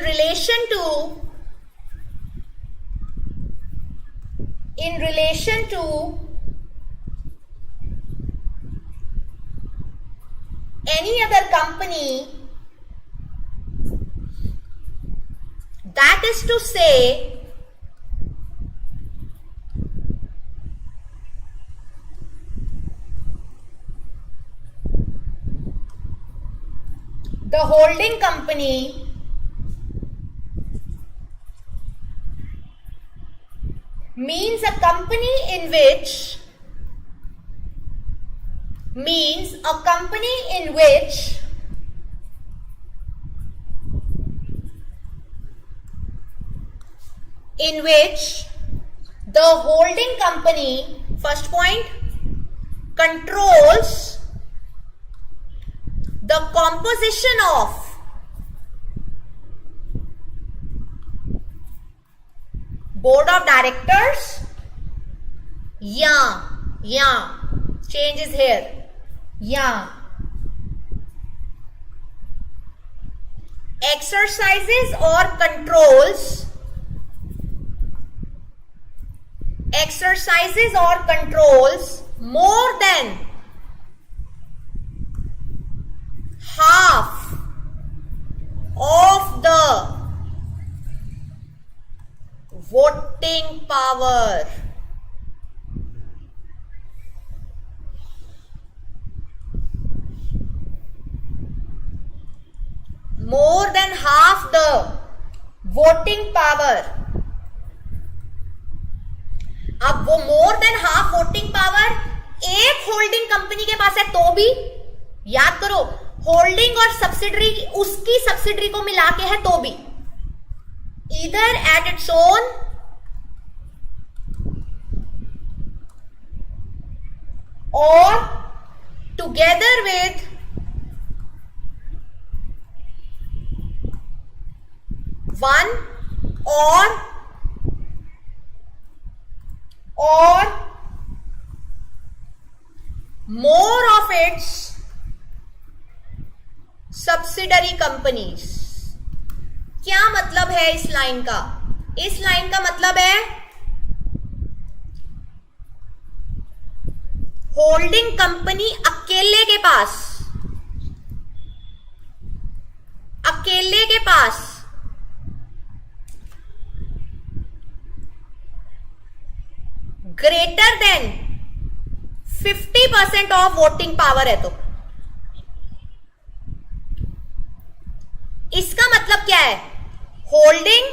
relation to any other company, that is to say, the holding company means a company in which the holding company, first point, controls the composition of board of directors, change is here, exercises or controls more than half of the voting power. More than half the voting power. अब वो more than half voting power एक holding company के पास है तो भी, याद करो, holding और सब्सिडरी उसकी सब्सिडरी को मिला के है तो भी, either at its own or together with one or more of its subsidiary companies। क्या मतलब है इस लाइन का? इस लाइन का मतलब है होल्डिंग कंपनी अकेले के पास greater than 50% of voting power है। तो इसका मतलब क्या है? होल्डिंग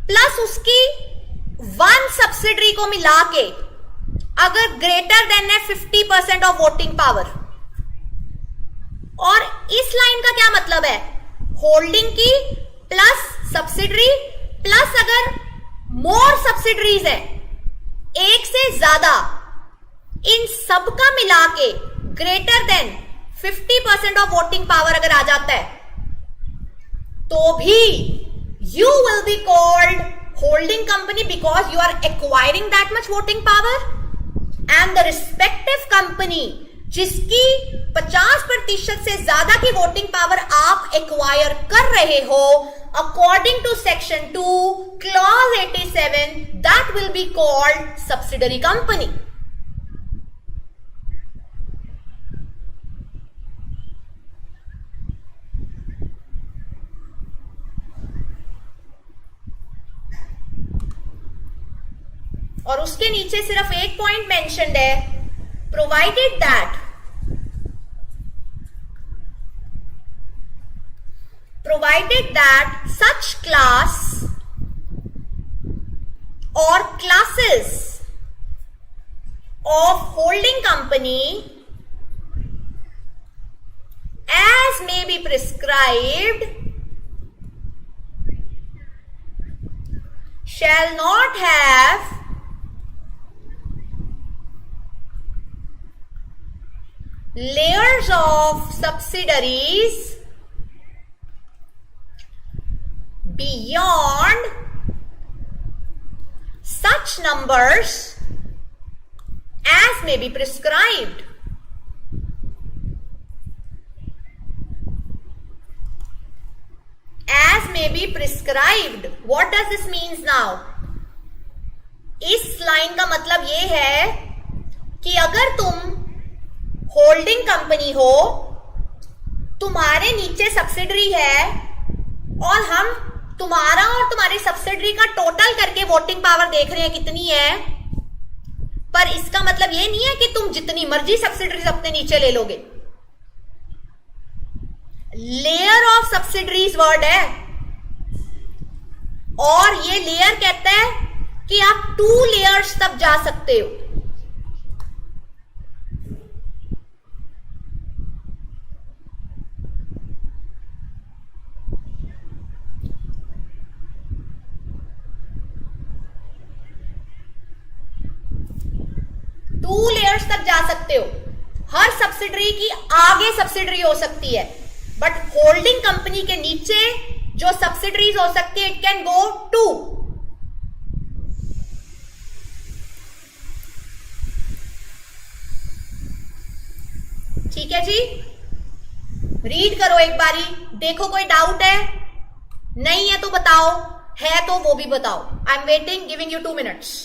प्लस उसकी वन सब्सिडरी को मिला के अगर ग्रेटर देन है 50% ऑफ वोटिंग पावर। और इस लाइन का क्या मतलब है? होल्डिंग की प्लस सब्सिडरी प्लस अगर मोर सब्सिडरीज है, एक से ज्यादा, इन सबका मिला के greater than 50% of voting power अगर आ जाता है, तो भी you will be called holding company because you are acquiring that much voting power, and the respective company जिसकी 50% से ज्यादा की वोटिंग पावर आप एक्वायर कर रहे हो, according to section 2 clause 87, that will be called subsidiary company. और उसके नीचे सिर्फ एक पॉइंट मेंशन्ड है, provided that such class or classes of holding company as may be prescribed shall not have layers of subsidiaries beyond such numbers as may be prescribed. As may be prescribed. What does this means now? इस line का मतलब ये है कि अगर तुम holding company हो, तुम्हारे नीचे सब्सिडरी है, और हम तुम्हारा और तुम्हारी सब्सिडरी का टोटल करके वोटिंग पावर देख रहे हैं कितनी है, पर इसका मतलब ये नहीं है कि तुम जितनी मर्जी सब्सिडरीज अपने नीचे ले लोगे. लेयर ऑफ सब्सिडरीज वर्ड है, और ये लेयर कहता है कि आप 2 लेयर्स तक जा सकते हो. तक जा सकते हो. हर सब्सिडरी की आगे सब्सिडरी हो सकती है, बट होल्डिंग कंपनी के नीचे जो सब्सिडरीज हो सकती है, इट कैन गो 2. ठीक है जी, रीड करो एक बारी, देखो कोई डाउट है, नहीं है तो बताओ, है तो वो भी बताओ. I am waiting, giving you 2 minutes.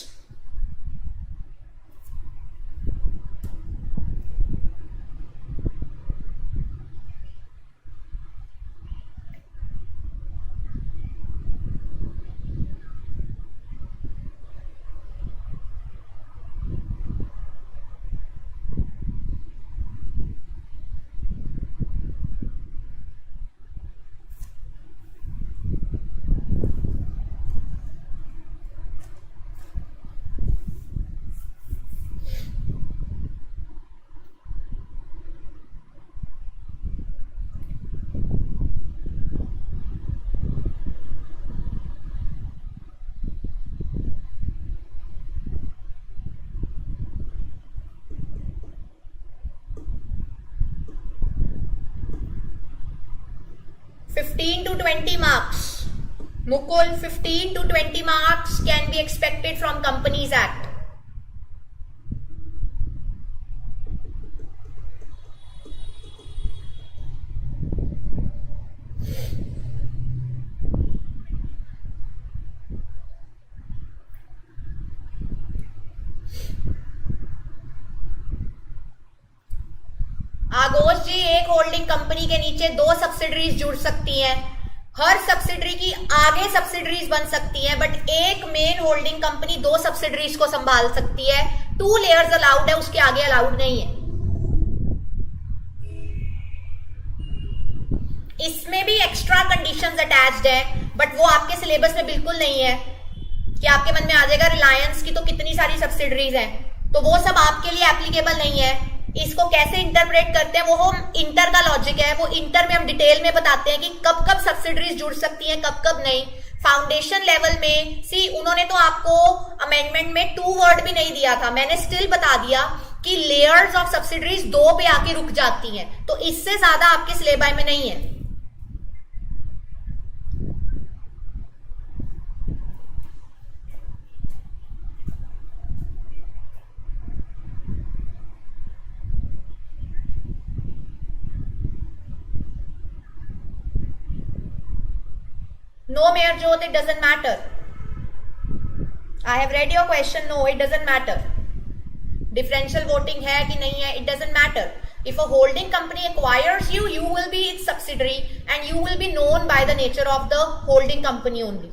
to 20 marks. Mukul, 15 to 20 marks can be expected from Companies Act. आगोश जी, एक होल्डिंग कंपनी के नीचे 2 सब्सिडरीज जुड़ सकती हैं. हर सब्सिडरी की आगे सब्सिडरीज बन सकती हैं, बट एक मेन होल्डिंग कंपनी 2 सब्सिडरीज को संभाल सकती है. 2 लेयर्स अलाउड है, उसके आगे अलाउड नहीं है. इसमें भी एक्स्ट्रा कंडीशंस अटैच्ड है, बट वो आपके सिलेबस में बिल्कुल नहीं है कि आपके मन में आ जाएगा रिलायंस की तो कितनी सारी सब्सिडरीज हैं, तो वो सब आपके लिए एप्लीकेबल नहीं है. इसको कैसे इंटरप्रेट करते हैं वो हम इंटर का लॉजिक है, वो इंटर में हम डिटेल में बताते हैं कि कब कब सब्सिडरीज जुड़ सकती हैं, कब कब नहीं. फाउंडेशन लेवल में सी उन्होंने तो आपको अमेंडमेंट में 2 वर्ड भी नहीं दिया था, मैंने स्टिल बता दिया कि लेयर्स ऑफ सब्सिडरीज 2 पे आके रुक जाती हैं, तो इससे ज्यादा आपके सिलेबस में नहीं है। No, Mayor Jyot, it doesn't matter. I have read your question. No, it doesn't matter. Differential voting है कि नहीं है, it doesn't matter. If a holding company acquires you, you will be its subsidiary and you will be known by the nature of the holding company only.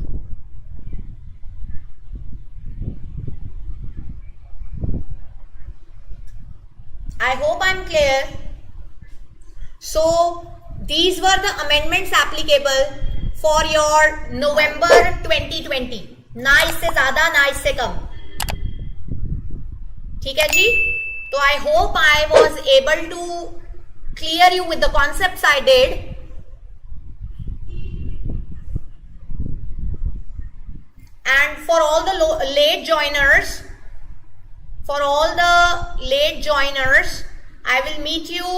I hope I'm clear. So, these were the amendments applicable for your November 2020. ना इससे ज्यादा ना इससे कम, ठीक है जी। तो I hope I was able to clear you with the concepts I did. And for all the late joiners, I will meet you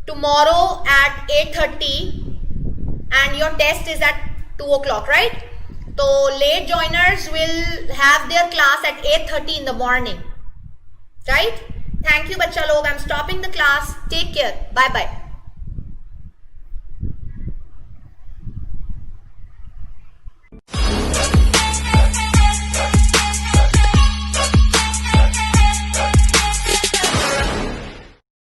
tomorrow at 8:30. And your test is at 2 o'clock, right? So late joiners will have their class at 8:30 in the morning, right? Thank you, bachcha log. I'm stopping the class. Take care. Bye bye.